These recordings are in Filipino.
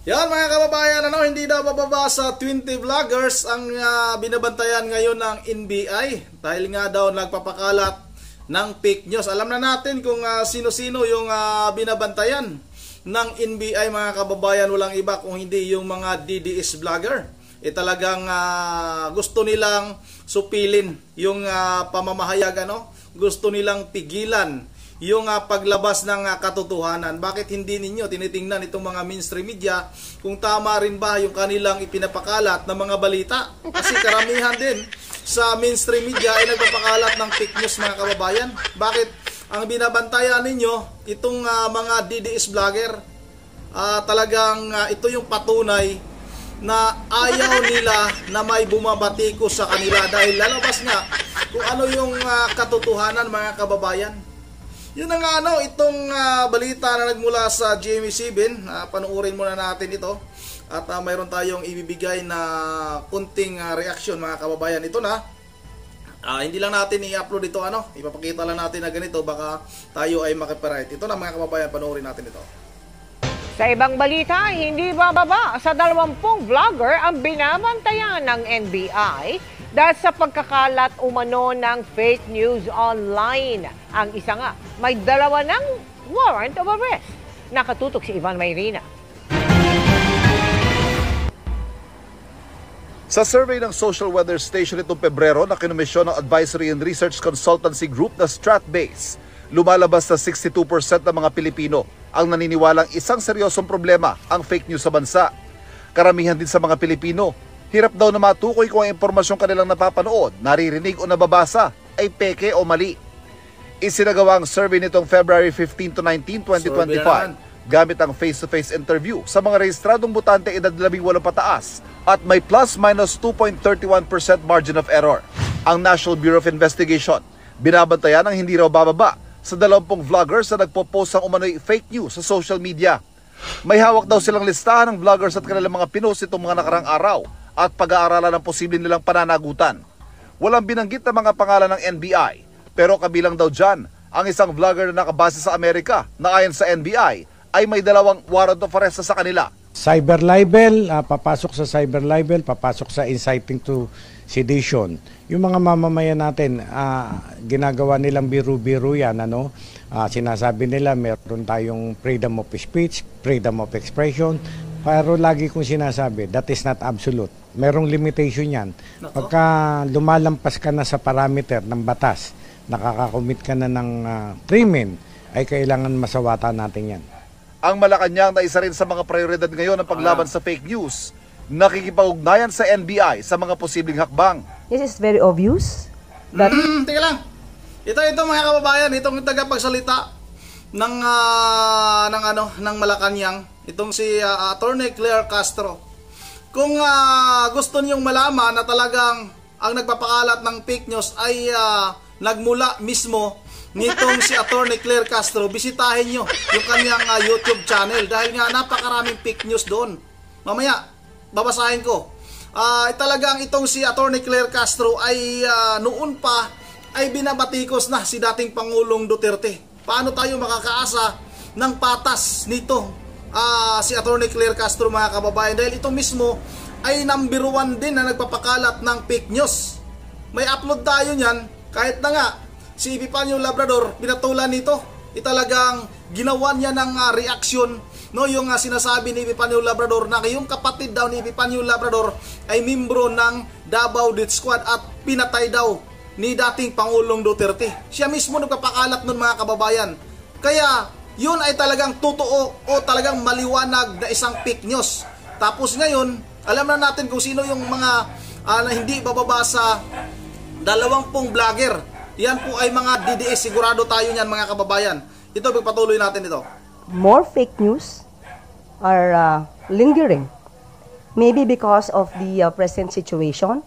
Yan mga kababayan, hindi daw bababa sa 20 vloggers ang binabantayan ngayon ng NBI dahil nga daw nagpapakalat ng fake news. Alam na natin kung sino-sino yung binabantayan ng NBI mga kababayan, walang iba kung hindi yung mga DDS vlogger. Talagang gusto nilang supilin yung pamamahayag, gusto nilang pigilan yung paglabas ng katotohanan. Bakit hindi ninyo tinitingnan itong mga mainstream media kung tama rin ba yung kanilang ipinapakalat ng mga balita? Kasi karamihan din sa mainstream media ay nagpapakalat ng fake news mga kababayan. Bakit ang binabantayan ninyo itong mga DDS vlogger? Talagang ito yung patunay na ayaw nila na may bumabatiko sa kanila dahil lalabas nga kung ano yung katotohanan mga kababayan. Yun na nga itong balita na nagmula sa GMA7, panuorin muna natin ito at mayroon tayong ibibigay na kunting reaksyon mga kababayan. Ito na, hindi lang natin i-upload ito, ipapakita lang natin na ganito, baka tayo ay makipiright. Ito na mga kababayan, panuorin natin ito. Sa ibang balita, hindi bababa sa 20 vlogger ang binabantayan ng NBI dahil sa pagkakalat umano ng fake news online. Ang isa nga, may 2 ng warrant of arrest. Nakatutok si Ivan Mayrina. Sa survey ng Social Weather Station itong Pebrero na kinomisyon ng Advisory and Research Consultancy Group na Stratbase, lumalabas na 62% ng mga Pilipino ang naniniwalang isang seryosong problema ang fake news sa bansa. Karamihan din sa mga Pilipino, hirap daw na matukoy kung ang impormasyong kanilang napapanood, naririnig o nababasa ay peke o mali. Isinagawa ang survey nitong February 15 to 19, 2025 gamit ang face-to-face interview sa mga rehistradong botante edad 18 pataas at may plus-minus 2.31% margin of error. Ang National Bureau of Investigation binabantayan ang hindi raw bababa sa 20 vloggers na nagpo-post ng umano'y fake news sa social media. May hawak daw silang listahan ng vloggers at kanilang mga pinost itong mga nakarang araw at pag-aaralan ng posibleng nilang pananagutan. Walang binanggit na mga pangalan ng NBI, pero kabilang daw dyan ang isang vlogger na nakabase sa Amerika na ayon sa NBI ay may 2 warrant of arrest sa kanila. Cyber libel, papasok sa cyber libel, papasok sa inciting to sedition. Yung mga mamamayan natin, ginagawa nilang biru-biru yan, sinasabi nila meron tayong freedom of speech, freedom of expression, pero lagi kong sinasabi, that is not absolute. Merong limitation yan. Pagka lumalampas ka na sa parameter ng batas, nakakakomit ka na ng krimen, ay kailangan masawatan natin yan. Ang Malacanang na isa rin sa mga prioridad ngayon ng paglaban sa fake news, nakikipag-ugnayan sa NBI sa mga posibleng hakbang. This is very obvious. Teka lang. Ito mga kababayan, itong tagapagsalita ng Malacanang, itong si Attorney Claire Castro. Kung gusto niyong malaman na talagang ang nagpapakalat ng fake news ay nagmula mismo nitong si Attorney Claire Castro, bisitahin nyo yung kanyang YouTube channel dahil nga napakaraming fake news doon. Mamaya, babasahin ko. Talagang itong si Attorney Claire Castro ay noon pa ay binabatikos na si dating Pangulong Duterte. Paano tayo makakaasa ng patas nito si Attorney Claire Castro mga kababayan dahil ito mismo ay number 1 din na nagpapakalat ng fake news. May upload tayo niyan kahit na nga si Epifanio Labrador pinatulan nito. Talagang ginawa niya ng reaksyon yung sinasabi ni Epifanio Labrador na yung kapatid daw ni Epifanio Labrador ay membro ng Davao Death Squad at pinatay daw ni dating Pangulong Duterte. Siya mismo nagpapakalat nun mga kababayan. Kaya yun ay talagang totoo o talagang maliwanag na isang fake news. Tapos ngayon, alam na natin kung sino yung mga na hindi bababa sa 20 vlogger. Yan po ay mga DDS, sigurado tayo niyan mga kababayan. Ito, pagpatuloy natin ito. More fake news are lingering. Maybe because of the present situation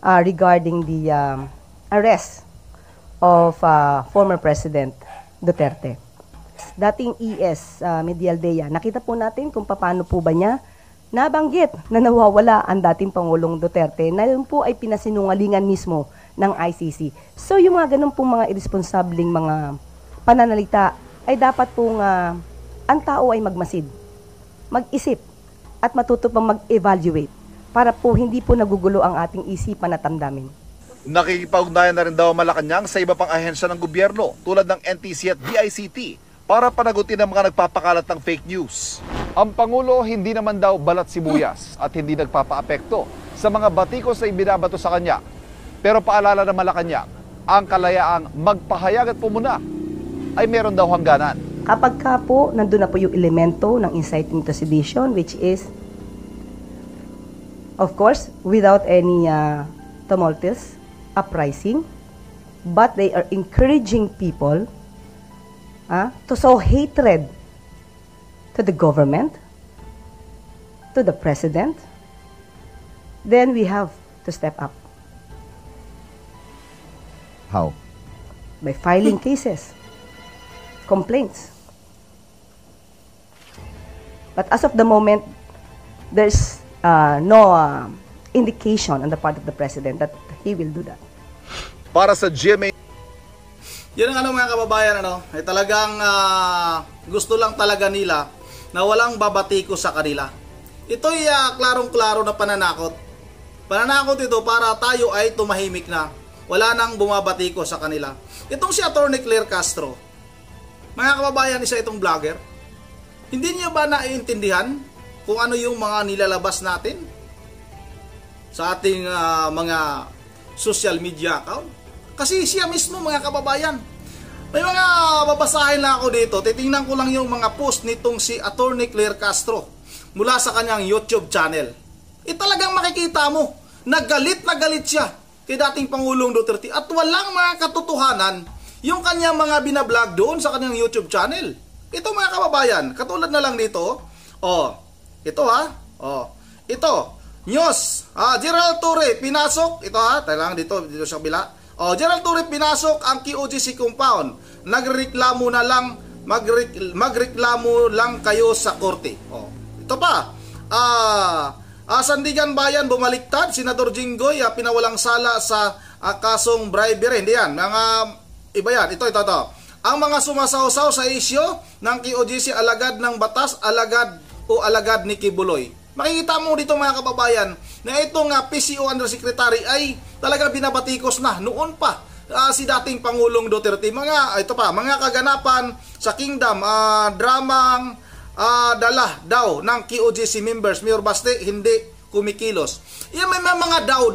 regarding the arrest of former President Duterte. Dating ES Medialdea, nakita po natin kung paano po ba niya nabanggit na nawawala ang dating Pangulong Duterte na yun po ay pinasinungalingan mismo ng ICC. So yung mga ganun pong mga irresponsableng mga pananalita ay dapat pong ang tao ay magmasid, mag-isip at matuto pang mag-evaluate para po hindi po nagugulo ang ating isipan at damdamin. Nakikipag-ugnayan na rin daw ang Malacanang sa iba pang ahensya ng gobyerno tulad ng NTC at DICT para panagutin ang mga nagpapakalat ng fake news. Ang Pangulo hindi naman daw balat sibuyas at hindi nagpapaapekto sa mga batikos na ibinabato sa kanya. Pero paalala ng Malacanang, ang kalayaang magpahayag at pumuna ay meron daw hangganan. Kapag ka po, nandun na po yung elemento ng inciting to sedition, which is, of course, without any tumultuous uprising, but they are encouraging people to sow hatred to the government, to the president, then we have to step up. How? By filing cases, complaints. But as of the moment, there's no indication on the part of the president that he will do that. Para sa GMA, Yun ang mga kababayan, ay talagang gusto lang talaga nila na walang babatiko sa kanila. Ito'y klarong-klaro na pananakot. Pananakot ito para tayo ay tumahimik na. Wala nang bumabatiko sa kanila. Itong si Attorney Claire Castro, mga kababayan, isa itong vlogger. Hindi niya ba naiintindihan kung ano yung mga nilalabas natin sa ating mga social media account? Kasi siya mismo, mga kababayan, may mga babasahin lang ako dito. Titingnan ko lang yung mga post nitong si Attorney Claire Castro mula sa kanyang YouTube channel. Talagang makikita mo, nagalit na galit siya kay dating Pangulong Duterte at walang mga katotohanan yung kanyang mga binablog doon sa kanyang YouTube channel. Ito, mga kababayan, katulad na lang dito. Ito ito, news. Gerald Torre pinasok. Ito talang dito sa kabila. Gerald Torre pinasok ang QOGC compound. Magreklamo lang kayo sa korte. Ito pa. Sandigan Bayan bumaliktad, Senador Jinggoy pinawalang sala sa kasong bribery. Hindi yan. Mga iba yan. Ito. Ang mga sumasawsaw sa isyo ng QOGC alagad ng batas, alagad ni Kibuloy. Makikita mo dito, mga kababayan, na itong PCO Undersecretary ay talagang binabatikos na noon pa si dating Pangulong Duterte. Mga kaganapan sa Kingdom, dramang dala daw ng QOGC members. Mayor Baste hindi kumikilos. Yan, may mga daw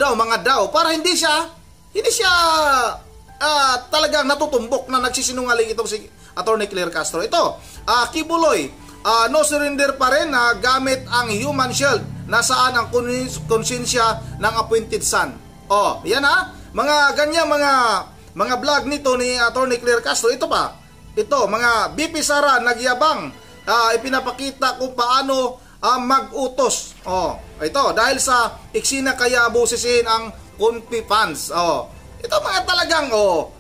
para hindi siya talagang natutumbok na nagsisinungaling itong si Attorney Claire Castro. Ito, Kibuloy, no surrender pa rin gamit ang human shield. Nasaan ang konsensya ng appointed son? Yan mga ganyan mga vlog nito ni Attorney Claire Castro. Ito pa. Ito, mga BP Sara nagyabang, ipinapakita kung paano mag-utos. Ito, dahil sa eksena kaya busisihin ang Confi funds. Ito mga talagang,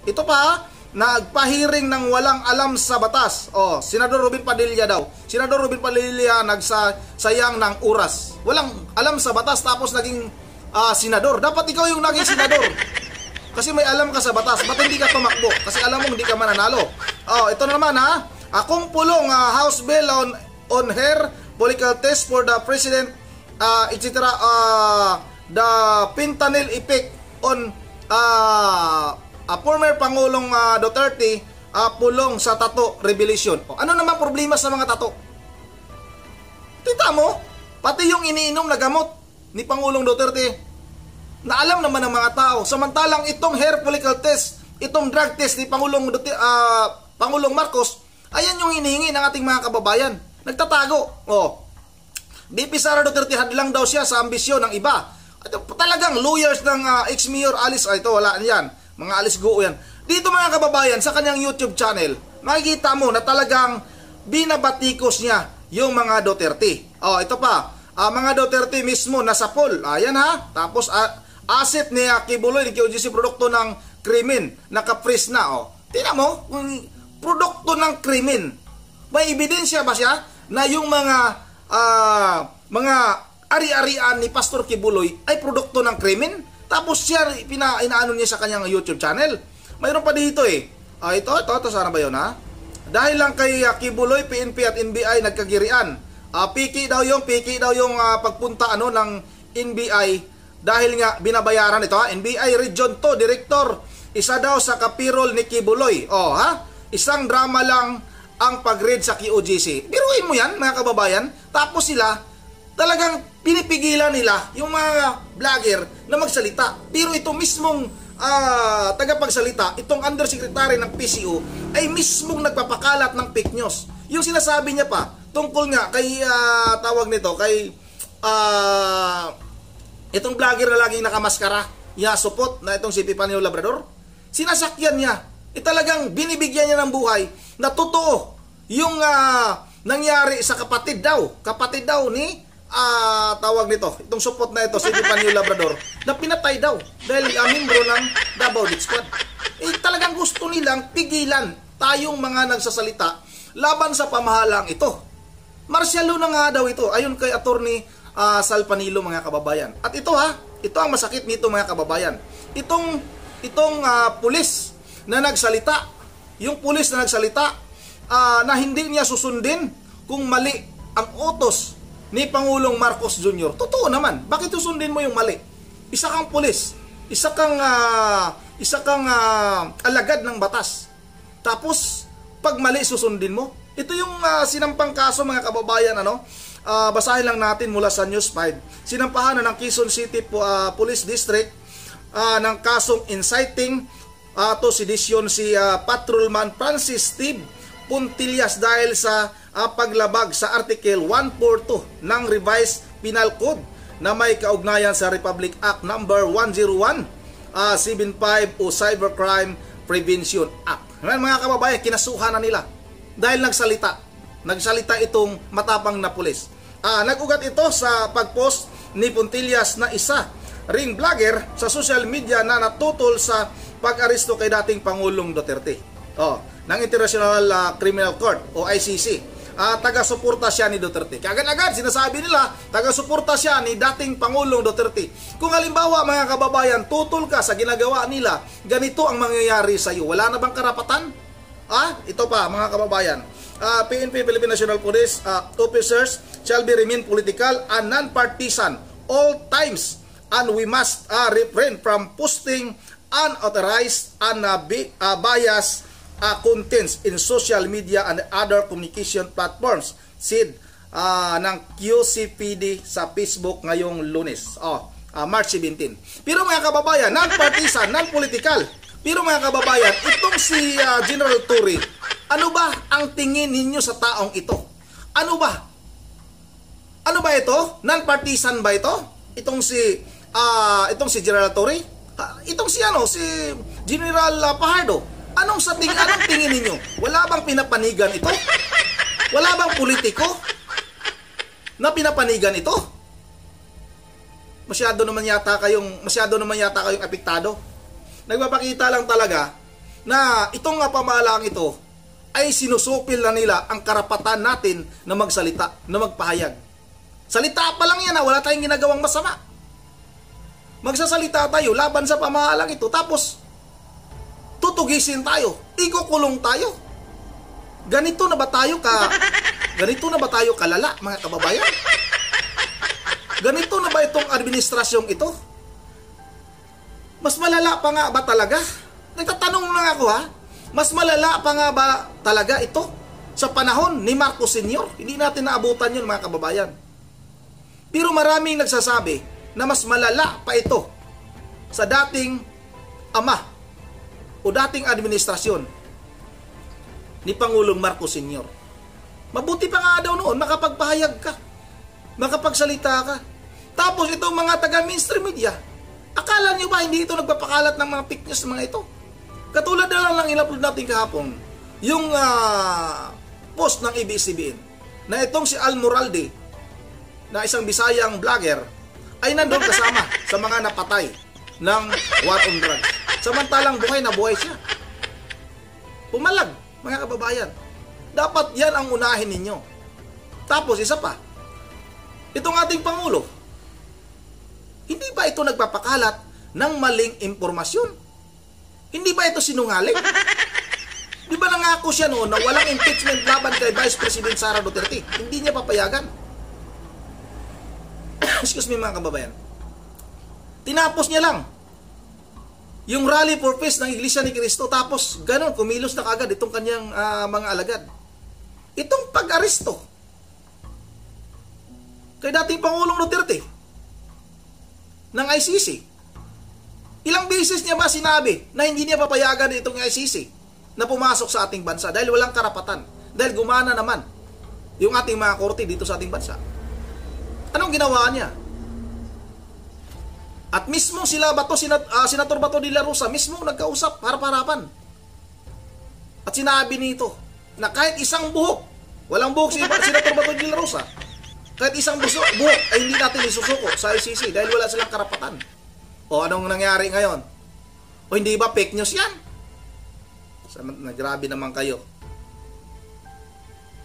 ito pa, nagpahiring ng walang alam sa batas. Senador Robin Padilla daw. Senador Robin Padilla nagsasayang ng oras. Walang alam sa batas tapos naging senador. Dapat ikaw yung naging senador. Kasi may alam ka sa batas. Ba't hindi ka tumakbo? Kasi alam mo hindi ka mananalo. Ito na naman Akong pulong House Bill on her political test for the president, etc. The fentanyl effect on former Pangulong Duterte, pulong sa tato revelation. Ano naman problema sa mga tato? Tita mo, pati yung iniinom na gamot ni Pangulong Duterte, na alam naman ng mga tao. Samantalang itong hair follicle test, itong drug test ni Pangulong Marcos, ayan yung hinihingi ng ating mga kababayan. Nagtatago. BP Sara Duterte hadlang daw siya sa ambisyon ng iba. Talagang lawyers ng ex-mayor Alice, ito wala yan. Mga Alice Guo yan. Dito, mga kababayan, sa kanyang YouTube channel, makikita mo na talagang binabatikos niya yung mga Duterte. Ito pa, mga Duterte mismo nasa pool. Ayan Tapos asset ni Kibuloy, ni QOGC, produkto ng krimen, naka-freeze na. Tingnan mo, produkto ng krimen. May ebidensya ba siya na yung mga ari-arian ni Pastor Kibuloy ay produkto ng krimen? Tapos siya, inaano niya sa kanyang YouTube channel. Mayroon pa dito ito, sana ba yun Dahil lang kay Kibuloy, PNP at NBI nagkagirian. Piki daw yung pagpunta ng NBI dahil nga binabayaran ito NBI Region 2 Director, isa daw sa kapirol ni Kibuloy. Isang drama lang ang pag-read sa QOGC. Biruin mo yan mga kababayan. Tapos sila talagang pinipigilan nila yung mga vlogger na magsalita. Pero ito mismong tagapagsalita, itong undersecretary ng PCO ay mismong nagpapakalat ng fake news. Yung sinasabi niya pa tungkol nga kay itong vlogger na laging nakamaskara, supot na itong si Epifanio Labrador, sinasakyan niya. Talagang binibigyan niya ng buhay na totoo yung nangyari sa kapatid daw ni itong supot na ito, si Epifanio Labrador, na pinatay daw dahil membro ng Davao Death Squad. Talagang gusto nilang pigilan tayong mga nagsasalita laban sa pamahalang ito. Martial law na nga daw ito, ayon kay Attorney Salpanilo, mga kababayan. At ito ang masakit nito, mga kababayan. Itong pulis na nagsalita, yung pulis na nagsalita na hindi niya susundin kung mali ang utos ni Pangulong Marcos Jr. Totoo naman, bakit susundin mo yung mali? Isa kang pulis, isa kang alagad ng batas. Tapos pag mali susundin mo. Ito yung sinampang kaso, mga kababayan, basahin lang natin mula sa News 5. Sinampahan na ng Quezon City Police District ng kasong inciting to sedition si Patrolman Francis Steve Puntillas dahil sa paglabag sa Article 142 ng Revised Penal Code na may kaugnayan sa Republic Act number 101-75 o Cybercrime Prevention Act. Mga kababayan, kinasuhan na nila dahil nagsalita itong matapang na pulis. Nag-ugat ito sa pagpost ni Puntillas na isa ring vlogger sa social media na natutol sa pag-aresto kay dating Pangulong Duterte ng International Criminal Court o ICC. Taga-suporta siya ni Duterte. Agad-agad sinasabi nila, taga-suporta siya ni dating Pangulong Duterte. Kung halimbawa, mga kababayan, tutol ka sa ginagawa nila, ganito ang mangyayari sa iyo. Wala na bang karapatan? Ito pa, mga kababayan. PNP, Philippine National Police officers shall be remain political and non-partisan all times, and we must refrain from posting unauthorized and biased contents in social media and other communication platforms, said ng QCPD sa Facebook ngayong Lunes, March 17. Pero mga kababayan, non-partisan, non-political. Pero mga kababayan, itong si General Torre, ano ba ang tingin ninyo sa taong ito? Ano ba? Ano ba ito? Non-partisan ba ito? Itong si General Torre? Itong si General Fajardo. Anong tingin ninyo? Wala bang pinapanigan ito? Wala bang politiko na pinapanigan ito? Masyado naman yata kayong apektado. Nagpapakita lang talaga na itong pamahalaang ito ay sinusupil na nila ang karapatan natin na magsalita, na magpahayag. Salita pa lang yan, wala tayong ginagawang masama. Magsasalita tayo laban sa pamahalang ito, tapos tutugisin tayo, ikukulong tayo. Ganito na ba tayo kalala, mga kababayan? Ganito na ba itong administrasyong ito? Mas malala pa nga ba talaga? Nagtatanong lang ako, mas malala pa nga ba talaga ito sa panahon ni Marcos Sr.? Hindi natin naabutan yun, mga kababayan. Pero maraming nagsasabi na mas malala pa ito sa dating ama o dating administrasyon ni Pangulong Marcos Sr. Mabuti pa nga daw noon, makapagpahayag ka, makapagsalita ka. Tapos itong mga taga-mainstream media, akala nyo ba hindi ito nagpapakalat ng mga fake news mga ito? Katulad na lang in-upload natin kahapon, yung post ng ABS-CBN, na itong si Al Moralde, na isang Bisayang vlogger, ay nandun kasama sa mga napatay ng war on drugs. Samantalang buhay na buhay siya. Pumalag, mga kababayan. Dapat yan ang unahin ninyo. Tapos isa pa, itong ating Pangulo, hindi ba ito nagpapakalat ng maling impormasyon? Hindi ba ito sinungaling? Di ba nangako siya noon na walang impeachment laban kay Vice President Sara Duterte? Hindi niya papayagan. excuse me mga kababayan, tinapos niya lang yung rally for peace ng Iglesia ni Cristo, tapos ganon, kumilos na kagad itong kanyang mga alagad. Itong pag-aresto kay dating Pangulong Duterte ng ICC, ilang beses niya ba sinabi na hindi niya papayagan itong ICC na pumasok sa ating bansa dahil walang karapatan, dahil gumana naman yung ating mga korte dito sa ating bansa? Anong ginawa niya? At mismo sila Senator Bato de la Rosa mismo nagkausap harap-harapan. At sinabi nito na kahit isang buhok, walang buhok si Senator Bato de la Rosa, kahit isang buhok ay hindi natin isusuko sa ICC dahil wala silang karapatan. O anong nangyari ngayon? O hindi ba fake news yan? Grabe naman kayo.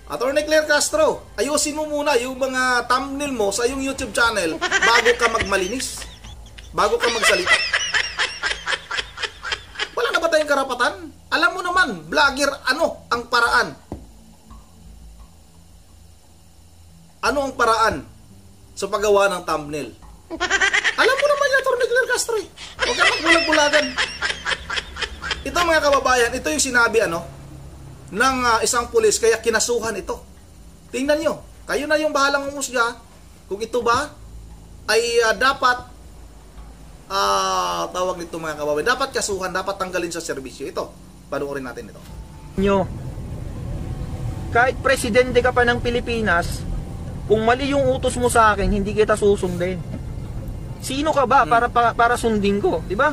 Attorney Claire Castro, ayusin mo muna yung mga thumbnail mo sa yung YouTube channel bago ka magmalinis. Bago ka magsalita. Wala na ba tayong karapatan? Alam mo naman, vlogger, ano ang paraan? Ano ang paraan sa paggawa ng thumbnail? Alam mo naman yan, Attorney Claire Castro. Huwag ka magbulag-bulagan. Ito mga kababayan, ito yung sinabi ng isang pulis, kaya kinasuhan ito. Tingnan nyo, kayo na yung bahalang umusga kung ito ba ay dapat tawag nito mga kababayan, dapat kasuhan, dapat tanggalin sa serbisyo. Ito, panoorin natin ito. Nyo, kahit presidente ka pa ng Pilipinas, kung mali yung utos mo sa akin, hindi kita susundin. Sino ka ba para sundin ko, di ba?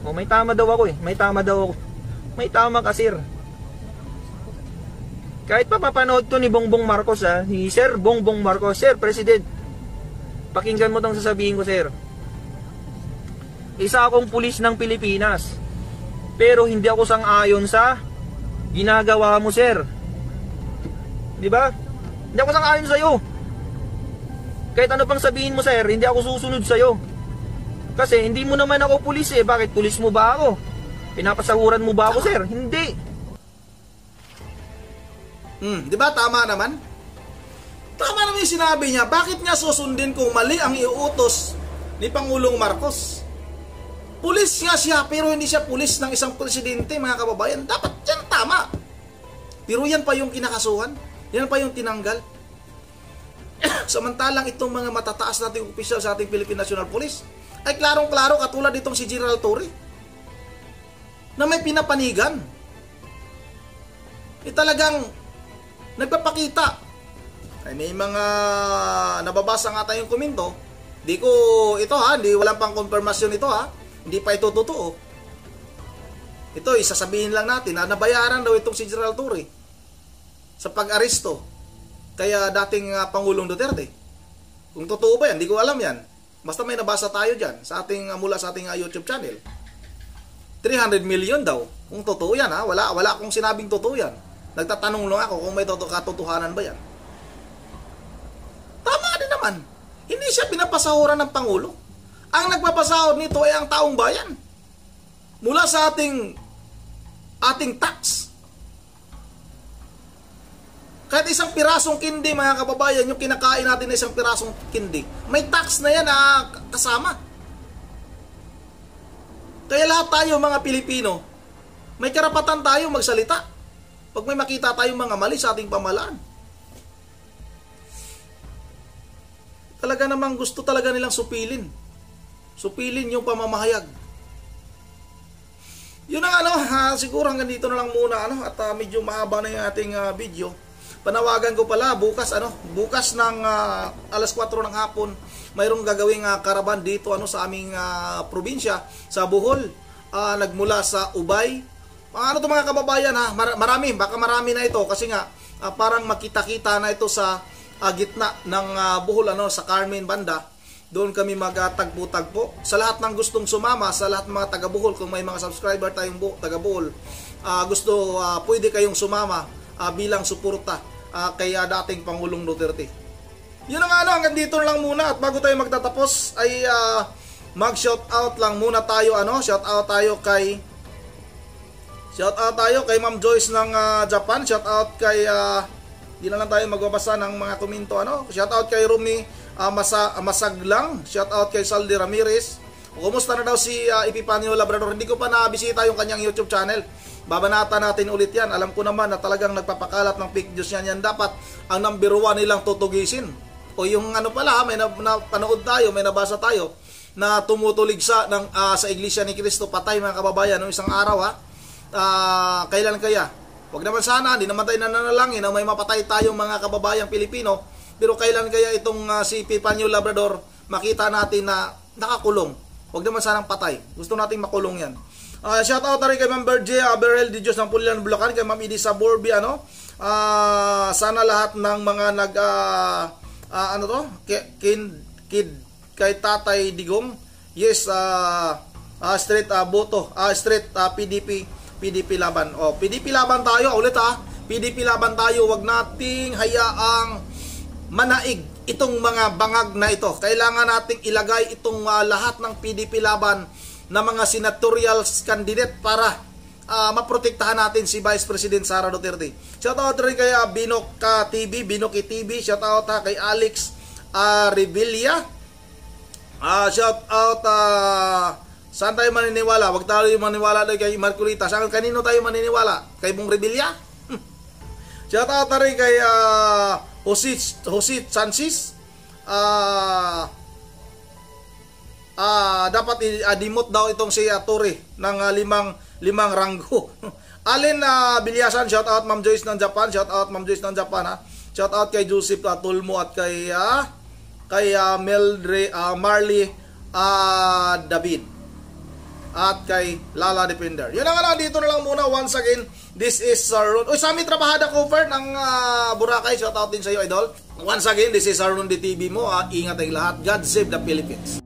O may tama daw ako May tama ka, sir. Kahit pa papanood to ni Bongbong Marcos, ni Sir Bongbong Marcos, Sir President, pakinggan mo tong sasabihin ko, sir. Isa akong pulis ng Pilipinas, pero hindi ako sang-ayon sa ginagawa mo, sir. Di ba? Hindi ako sang-ayon sa'yo. Kahit ano pang sabihin mo, sir, hindi ako susunod sa'yo. Kasi hindi mo naman ako pulis eh. Bakit pulis mo ba ako? Pinapasahuran mo ba ako, sir? Hindi. Di ba tama naman? Tama naman yung sinabi niya. Bakit niya susundin kung mali ang iuutos ni Pangulong Marcos? Pulis nga siya, pero hindi siya pulis ng isang presidente, mga kababayan. Dapat yan tama. Pero yan pa yung kinakasuhan. Yan pa yung tinanggal. Samantalang itong mga matataas nating opisyal sa ating Philippine National Police ay klarong-klaro, katulad itong si General Torre, na may pinapanigan. Talagang nagpapakita. Ay may mga nababasa nga tayong komento. Di ko ito hindi walang pang konfirmasyon ito Hindi pa ito totoo. Ito, isasabihin lang natin na nabayaran daw itong si General Torre sa pag-aresto kaya dating Pangulong Duterte. Kung totoo ba yan, hindi ko alam yan. Basta may nabasa tayo dyan sa ating, mula sa ating YouTube channel. 300 million daw. Kung totoo yan wala akong sinabing totoo yan. Nagtatanong lang ako kung may katotohanan ba yan. Tama din naman. Hindi siya pinapasahuran ng Pangulo. Ang nagpapasahod nito ay ang taong bayan. Mula sa ating tax. Kahit isang pirasong kindi, mga kababayan, yung kinakain natin na isang pirasong kindi, may tax na yan kasama. Kaya lahat tayo mga Pilipino, may karapatan tayo magsalita pag may makita tayong mga mali sa ating pamahalaan. Talaga namang gusto talaga nilang supilin yung pamamahayag. Yun ang siguro hanggang dito na lang muna at medyo mahaba na yung ating video. Panawagan ko pala bukas ng alas 4 ng hapon mayroong gagawing karaban dito sa aming probinsya sa Bohol, nagmula sa Ubay. To mga kababayan baka marami na ito kasi nga parang makita-kita na ito sa gitna ng Bohol sa Carmen banda. Doon kami magtagpo-tagpo. Sa lahat ng gustong sumama, sa lahat ng mga taga-Bohol, kung may mga subscriber tayong taga-Bohol, pwede kayong sumama bilang suporta kay dating Pangulong Duterte. Yun hanggang dito lang muna. At bago tayo magtatapos ay mag-shoutout lang muna tayo. Shoutout tayo kay Ma'am Joyce ng Japan. Shoutout kay di na lang tayo magbabasa ng mga komento. Shoutout kay Rumi Masaglang, shout out kay Saldi Ramirez. Kumusta na daw si Epifanio Labrador? Hindi ko pa nabisita yung kanyang YouTube channel. Babanata natin ulit yan. Alam ko naman na talagang nagpapakalat ng fake news yan. Yan dapat ang number 1 nilang tutugisin. O yung ano pala, may napanood tayo, may nabasa tayo na tumutulig sa Iglesia ni Cristo, patay mga kababayan noong isang araw. Kailan kaya? Wag naman sana, hindi naman tayo nananalangin na may mapatay tayong mga kababayang Pilipino. Pero kailan kaya itong si Epifanio Labrador makita natin na nakakulong? Wag naman sanang patay. Gusto nating makulong yan. Shout out na rin kay Ma'am Berge Berel Di Diyos ng Pulilan, Bulacan, kay Ma'am Edie Saborbi, sana lahat ng mga kay Tatay Digong, yes, straight boto, straight PDP laban. PDP laban tayo ulit PDP laban tayo, wag nating hayaang manaig itong mga bangag na ito. Kailangan nating ilagay itong lahat ng PDP laban na mga senatorial candidate para maprotektahan natin si Vice President Sara Duterte. Shoutout rin kay Binoki TV. Shoutout kay Alex Revilla. Shoutout saan tayo maniniwala? Wag tayo maniniwala kay Marculita. Saan kanino tayo maniniwala? Kay Bong Revilla? Shoutout rin kay Jose Chansis. Dapat i-demote daw itong si Torre ng limang ranggo. Alin Bilyasan, shout out Ma'am Joyce ng Japan, shout out Ma'am Joyce ng Japan, shout out kay Joseph Tulmo at kay Marley David at kay Lala Defender. Yun ang dito na lang muna. Once again, this is Ron. Sami Trabahada cover ng Boracay, shout out din sa iyo, idol. Once again, this is Ron TV mo. Ingat tayong lahat. God save the Philippines.